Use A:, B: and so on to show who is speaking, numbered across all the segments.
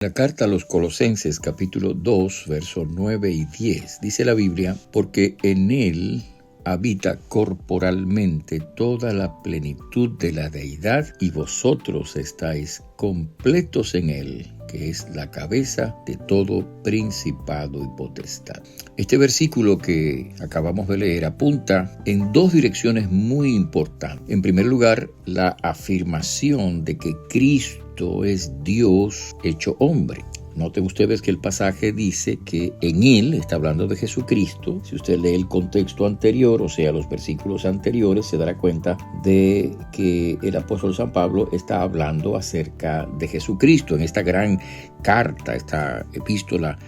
A: La carta a los Colosenses, capítulo 2, versos 9 y 10, dice la Biblia, porque en él habita corporalmente toda la plenitud de la deidad y vosotros estáis completos en él, que es la cabeza de todo principado y potestad. Este versículo que acabamos de leer apunta en dos direcciones muy importantes. En primer lugar, la afirmación de que Cristo es Dios hecho hombre. Noten ustedes que el pasaje dice que en él, está hablando de Jesucristo. Si usted lee el contexto anterior, o sea, los versículos anteriores, se dará cuenta de que el apóstol San Pablo está hablando acerca de Jesucristo. En esta gran carta, esta epístola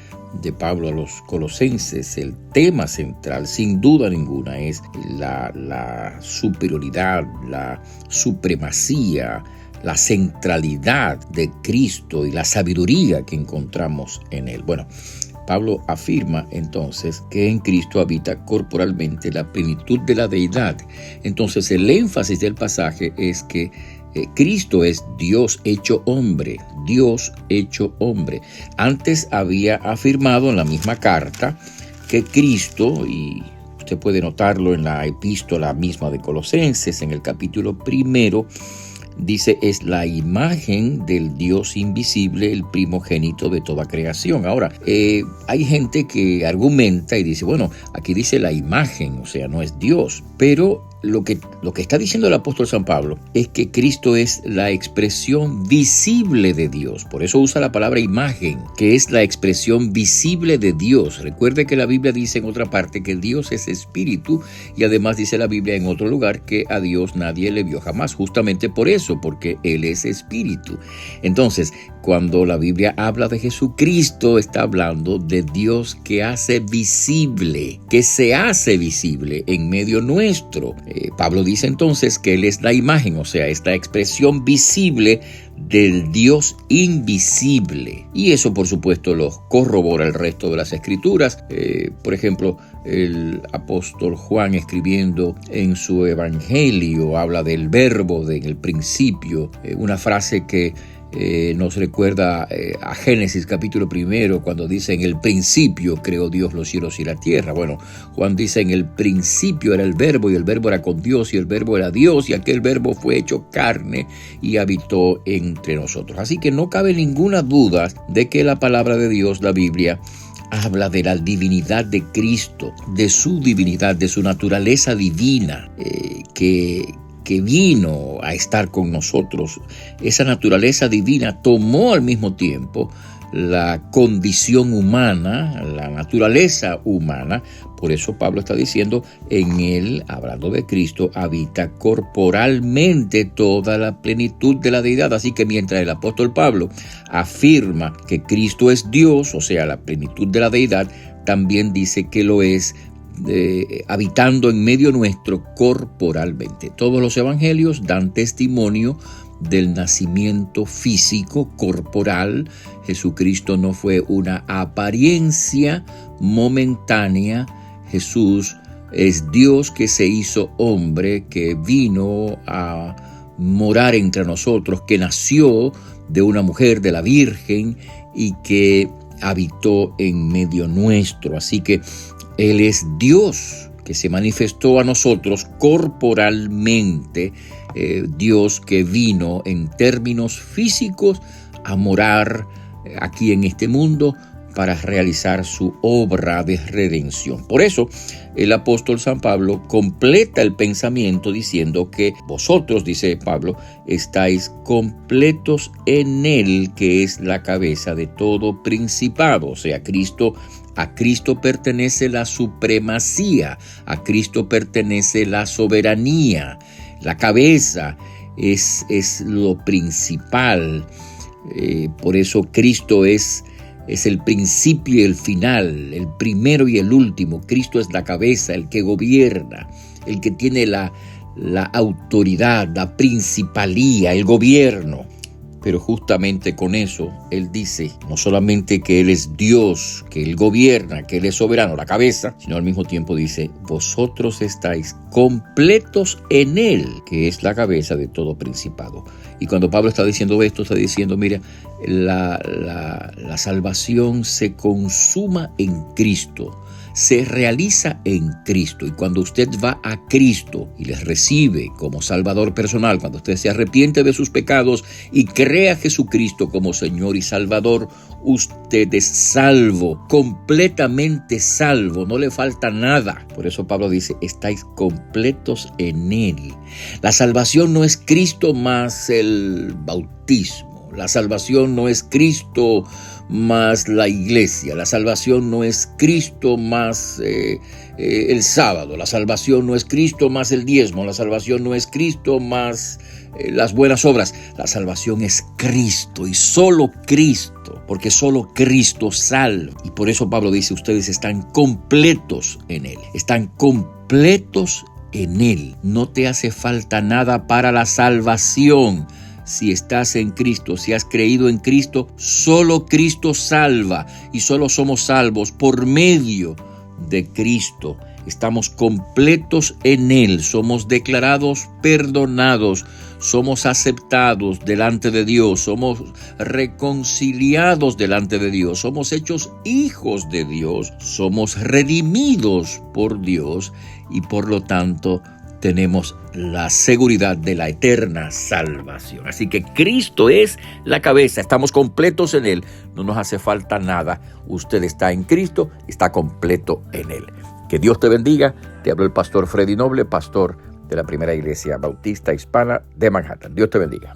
A: de Pablo a los Colosenses, el tema central, sin duda ninguna, es la superioridad, la supremacía, la centralidad de Cristo y la sabiduría que encontramos en él. Bueno, Pablo afirma entonces que en Cristo habita corporalmente la plenitud de la deidad. Entonces el énfasis del pasaje es que Cristo es Dios hecho hombre, Dios hecho hombre. Antes había afirmado en la misma carta que Cristo, y usted puede notarlo en la epístola misma de Colosenses, en el capítulo 1, dice, es la imagen del Dios invisible, el primogénito de toda creación. Ahora, hay gente que argumenta y dice, bueno, aquí dice la imagen, o sea, no es Dios. Pero lo que está diciendo el apóstol San Pablo es que Cristo es la expresión visible de Dios. Por eso usa la palabra imagen, que es la expresión visible de Dios. Recuerde que la Biblia dice en otra parte que Dios es espíritu, y además dice la Biblia en otro lugar que a Dios nadie le vio jamás, justamente por eso, porque Él es espíritu. Entonces, cuando la Biblia habla de Jesucristo, está hablando de Dios que hace visible, que se hace visible en medio nuestro. Pablo dice entonces que Él es la imagen, o sea, esta expresión visible del Dios invisible. Y eso, por supuesto, lo corrobora el resto de las Escrituras. Por ejemplo, el apóstol Juan, escribiendo en su Evangelio, habla del verbo en el principio, una frase que nos recuerda a Génesis capítulo 1, cuando dice, en el principio creó Dios los cielos y la tierra. Bueno, Juan dice, en el principio era el verbo, y el verbo era con Dios, y el verbo era Dios, y aquel verbo fue hecho carne y habitó entre nosotros. Así que no cabe ninguna duda de que la palabra de Dios, la Biblia, habla de la divinidad de Cristo, de su divinidad, de su naturaleza divina, que vino a estar con nosotros. Esa naturaleza divina tomó al mismo tiempo la condición humana, la naturaleza humana. Por eso Pablo está diciendo, en él, hablando de Cristo, habita corporalmente toda la plenitud de la deidad. Así que mientras el apóstol Pablo afirma que Cristo es Dios, o sea, la plenitud de la deidad, también dice que lo es habitando en medio nuestro corporalmente. Todos los evangelios dan testimonio del nacimiento físico, corporal. Jesucristo no fue una apariencia momentánea. Jesús es Dios que se hizo hombre, que vino a morar entre nosotros, que nació de una mujer, de la Virgen, y que habitó en medio nuestro. Así que Él es Dios que se manifestó a nosotros corporalmente, Dios que vino en términos físicos a morar aquí en este mundo para realizar su obra de redención. Por eso el apóstol San Pablo completa el pensamiento diciendo que vosotros, dice Pablo, estáis completos en él, que es la cabeza de todo principado. O sea, a Cristo pertenece la supremacía, a Cristo pertenece la soberanía, la cabeza es lo principal. Por eso Cristo es el principio y el final, el primero y el último. Cristo es la cabeza, el que gobierna, el que tiene la autoridad, la principalía, el gobierno. Pero justamente con eso, Él dice no solamente que Él es Dios, que Él gobierna, que Él es soberano, la cabeza, sino al mismo tiempo dice, vosotros estáis completos en Él, que es la cabeza de todo principado. Y cuando Pablo está diciendo esto, está diciendo, mira, la salvación se consuma en Cristo. Se realiza en Cristo, y cuando usted va a Cristo y les recibe como Salvador personal, cuando usted se arrepiente de sus pecados y cree a Jesucristo como Señor y Salvador, usted es salvo, completamente salvo, no le falta nada. Por eso Pablo dice, estáis completos en Él. La salvación no es Cristo más el bautismo. La salvación no es Cristo más la iglesia. La salvación no es Cristo más el sábado. La salvación no es Cristo más el diezmo. La salvación no es Cristo más las buenas obras. La salvación es Cristo y solo Cristo, porque solo Cristo salva. Y por eso Pablo dice, ustedes están completos en Él. Están completos en Él. No te hace falta nada para la salvación. Si estás en Cristo, si has creído en Cristo, solo Cristo salva y solo somos salvos por medio de Cristo. Estamos completos en Él, somos declarados perdonados, somos aceptados delante de Dios, somos reconciliados delante de Dios, somos hechos hijos de Dios, somos redimidos por Dios y por lo tanto tenemos la seguridad de la eterna salvación. Así que Cristo es la cabeza, estamos completos en Él, no nos hace falta nada. Usted está en Cristo, está completo en Él. Que Dios te bendiga. Te habló el pastor Freddy Noble, pastor de la Primera Iglesia Bautista Hispana de Manhattan. Dios te bendiga.